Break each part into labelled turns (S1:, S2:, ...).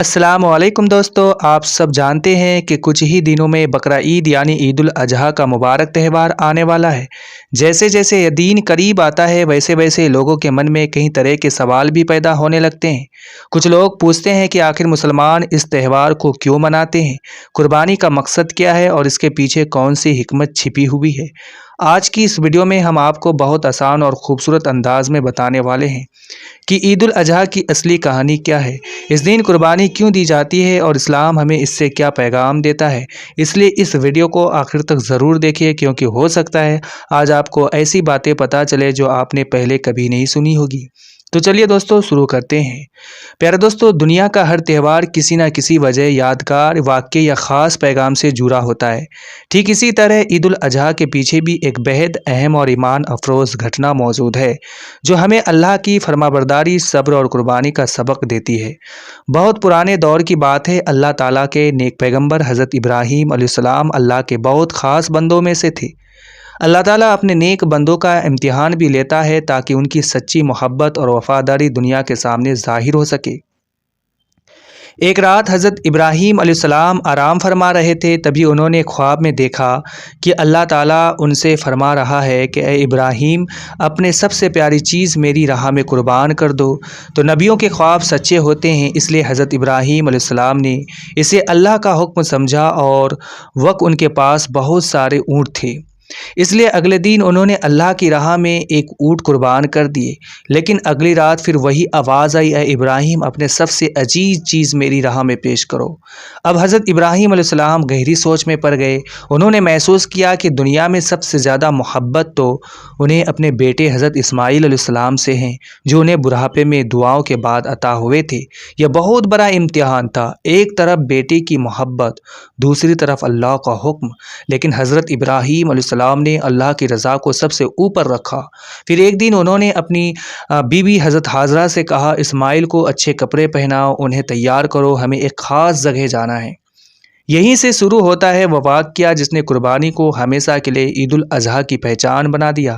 S1: السلام علیکم دوستو، آپ سب جانتے ہیں کہ کچھ ہی دنوں میں بقرہ عید یعنی عید الاضحیٰ کا مبارک تہوار آنے والا ہے۔ جیسے جیسے یہ دین قریب آتا ہے ویسے ویسے لوگوں کے من میں کئی طرح کے سوال بھی پیدا ہونے لگتے ہیں۔ کچھ لوگ پوچھتے ہیں کہ آخر مسلمان اس تہوار کو کیوں مناتے ہیں، قربانی کا مقصد کیا ہے اور اس کے پیچھے کون سی حکمت چھپی ہوئی ہے۔ آج کی اس ویڈیو میں ہم آپ کو بہت آسان اور خوبصورت انداز میں بتانے والے ہیں کہ عید الاضحیٰ کی اصلی کہانی کیا ہے، اس دن قربانی کیوں دی جاتی ہے اور اسلام ہمیں اس سے کیا پیغام دیتا ہے۔ اس لیے اس ویڈیو کو آخر تک ضرور دیکھیے، کیونکہ ہو سکتا ہے آج آپ کو ایسی باتیں پتہ چلے جو آپ نے پہلے کبھی نہیں سنی ہوگی۔ تو چلیے دوستو شروع کرتے ہیں۔ پیارے دوستو، دنیا کا ہر تہوار کسی نہ کسی وجہ، یادگار واقعے یا خاص پیغام سے جڑا ہوتا ہے۔ ٹھیک اسی طرح عید الاضحیٰ کے پیچھے بھی ایک بہت اہم اور ایمان افروز گھٹنا موجود ہے جو ہمیں اللہ کی فرمانبرداری، صبر اور قربانی کا سبق دیتی ہے۔ بہت پرانے دور کی بات ہے، اللہ تعالیٰ کے نیک پیغمبر حضرت ابراہیم علیہ السلام اللہ کے بہت خاص بندوں میں سے تھے۔ اللہ تعالیٰ اپنے نیک بندوں کا امتحان بھی لیتا ہے تاکہ ان کی سچی محبت اور وفاداری دنیا کے سامنے ظاہر ہو سکے۔ ایک رات حضرت ابراہیم علیہ السلام آرام فرما رہے تھے، تبھی انہوں نے خواب میں دیکھا کہ اللہ تعالیٰ ان سے فرما رہا ہے کہ اے ابراہیم، اپنے سب سے پیاری چیز میری راہ میں قربان کر دو۔ تو نبیوں کے خواب سچے ہوتے ہیں، اس لیے حضرت ابراہیم علیہ السلام نے اسے اللہ کا حکم سمجھا اور وقت ان کے پاس بہت سارے اونٹ تھے، اس لیے اگلے دن انہوں نے اللہ کی راہ میں ایک اونٹ قربان کر دیے۔ لیکن اگلی رات پھر وہی آواز آئی، اے ابراہیم، اپنے سب سے عزیز چیز میری راہ میں پیش کرو۔ اب حضرت ابراہیم علیہ السلام گہری سوچ میں پڑ گئے۔ انہوں نے محسوس کیا کہ دنیا میں سب سے زیادہ محبت تو انہیں اپنے بیٹے حضرت اسماعیل علیہ السلام سے ہیں، جو انہیں بڑھاپے میں دعاؤں کے بعد عطا ہوئے تھے۔ یہ بہت بڑا امتحان تھا، ایک طرف بیٹے کی محبت، دوسری طرف اللہ کا حکم۔ لیکن حضرت ابراہیم علیہ السلام نے اللہ کی رضا کو سب سے اوپر رکھا۔ پھر ایک دن انہوں نے اپنی بیوی حضرت حاجرہ سے کہا، اسماعیل کو اچھے کپڑے پہناؤ، انہیں تیار کرو، ہمیں ایک خاص جگہ جانا ہے۔ یہیں سے شروع ہوتا ہے وہ واقعہ جس نے قربانی کو ہمیشہ کے لیے عید الاضحیٰ کی پہچان بنا دیا۔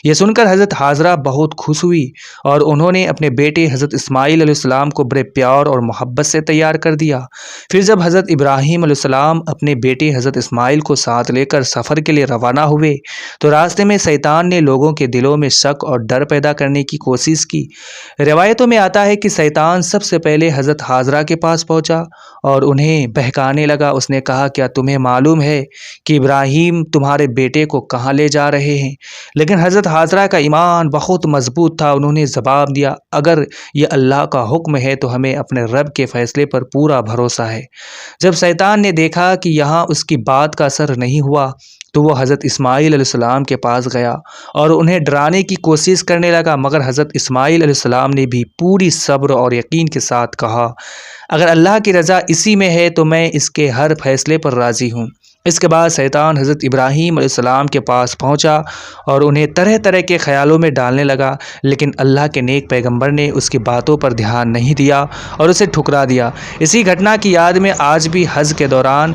S1: یہ سن کر حضرت حاجرہ بہت خوش ہوئی اور انہوں نے اپنے بیٹے حضرت اسماعیل علیہ السلام کو بڑے پیار اور محبت سے تیار کر دیا۔ پھر جب حضرت ابراہیم علیہ السلام اپنے بیٹے حضرت اسماعیل کو ساتھ لے کر سفر کے لیے روانہ ہوئے تو راستے میں شیطان نے لوگوں کے دلوں میں شک اور ڈر پیدا کرنے کی کوشش کی۔ روایتوں میں آتا ہے کہ شیطان سب سے پہلے حضرت حاجرہ کے پاس پہنچا اور انہیں بہکانے لگا۔ اس نے کہا، کیا تمہیں معلوم ہے کہ ابراہیم تمہارے بیٹے کو کہاں لے جا رہے ہیں؟ لیکن حضرت حاجرہ کا ایمان بہت مضبوط تھا، انہوں نے جواب دیا، اگر یہ اللہ کا حکم ہے تو ہمیں اپنے رب کے فیصلے پر پورا بھروسہ ہے۔ جب شیطان نے دیکھا کہ یہاں اس کی بات کا اثر نہیں ہوا تو وہ حضرت اسماعیل علیہ السلام کے پاس گیا اور انہیں ڈرانے کی کوشش کرنے لگا، مگر حضرت اسماعیل علیہ السلام نے بھی پوری صبر اور یقین کے ساتھ کہا، اگر اللہ کی رضا اسی میں ہے تو میں اس کے ہر فیصلے پر راضی ہوں۔ اس کے بعد شیطان حضرت ابراہیم علیہ السلام کے پاس پہنچا اور انہیں طرح طرح کے خیالوں میں ڈالنے لگا، لیکن اللہ کے نیک پیغمبر نے اس کی باتوں پر دھیان نہیں دیا اور اسے ٹھکرا دیا۔ اسی گھٹنا کی یاد میں آج بھی حج کے دوران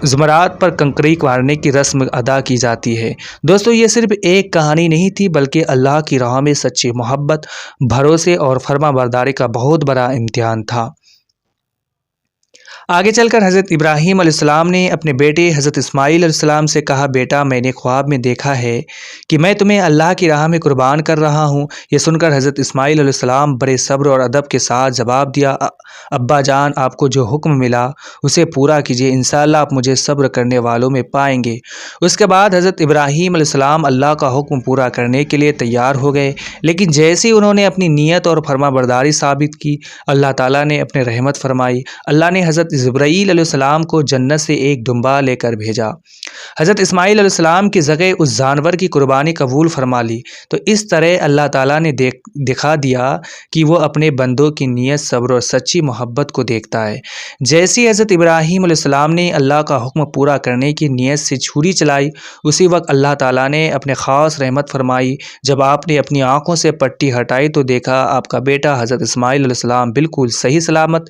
S1: جمرات پر کنکری مارنے کی رسم ادا کی جاتی ہے۔ دوستو، یہ صرف ایک کہانی نہیں تھی بلکہ اللہ کی راہ میں سچی محبت، بھروسے اور فرمانبرداری کا بہت بڑا امتحان تھا۔ آگے چل کر حضرت ابراہیم علیہ السلام نے اپنے بیٹے حضرت اسماعیل علیہ السلام سے کہا، بیٹا، میں نے خواب میں دیکھا ہے کہ میں تمہیں اللہ کی راہ میں قربان کر رہا ہوں۔ یہ سن کر حضرت اسماعیل علیہ السلام بڑے صبر اور ادب کے ساتھ جواب دیا، ابا جان، آپ کو جو حکم ملا اسے پورا کیجیے، انشاءاللہ آپ مجھے صبر کرنے والوں میں پائیں گے۔ اس کے بعد حضرت ابراہیم علیہ السلام اللہ کا حکم پورا کرنے کے لیے تیار ہو گئے، لیکن جیسے انہوں نے اپنی نیت اور فرمانبرداری ثابت کی، اللہ تعالیٰ نے اپنے رحمت فرمائی۔ اللہ نے حضرت جبرائیل علیہ السلام کو جنت سے ایک ڈنبا لے کر بھیجا۔ حضرت اسماعیل علیہ السلام کی جگہ اس جانور کی قربانی قبول فرما لی۔ تو اس طرح اللہ تعالیٰ نے دکھا دیا کہ وہ اپنے بندوں کی نیت، صبر اور سچی محبت کو دیکھتا ہے۔ جیسے حضرت ابراہیم علیہ السلام نے اللہ کا حکم پورا کرنے کی نیت سے چھری چلائی، اسی وقت اللہ تعالیٰ نے اپنے خاص رحمت فرمائی۔ جب آپ نے اپنی آنکھوں سے پٹی ہٹائی تو دیکھا آپ کا بیٹا حضرت اسماعیل علیہ السلام بالکل صحیح سلامت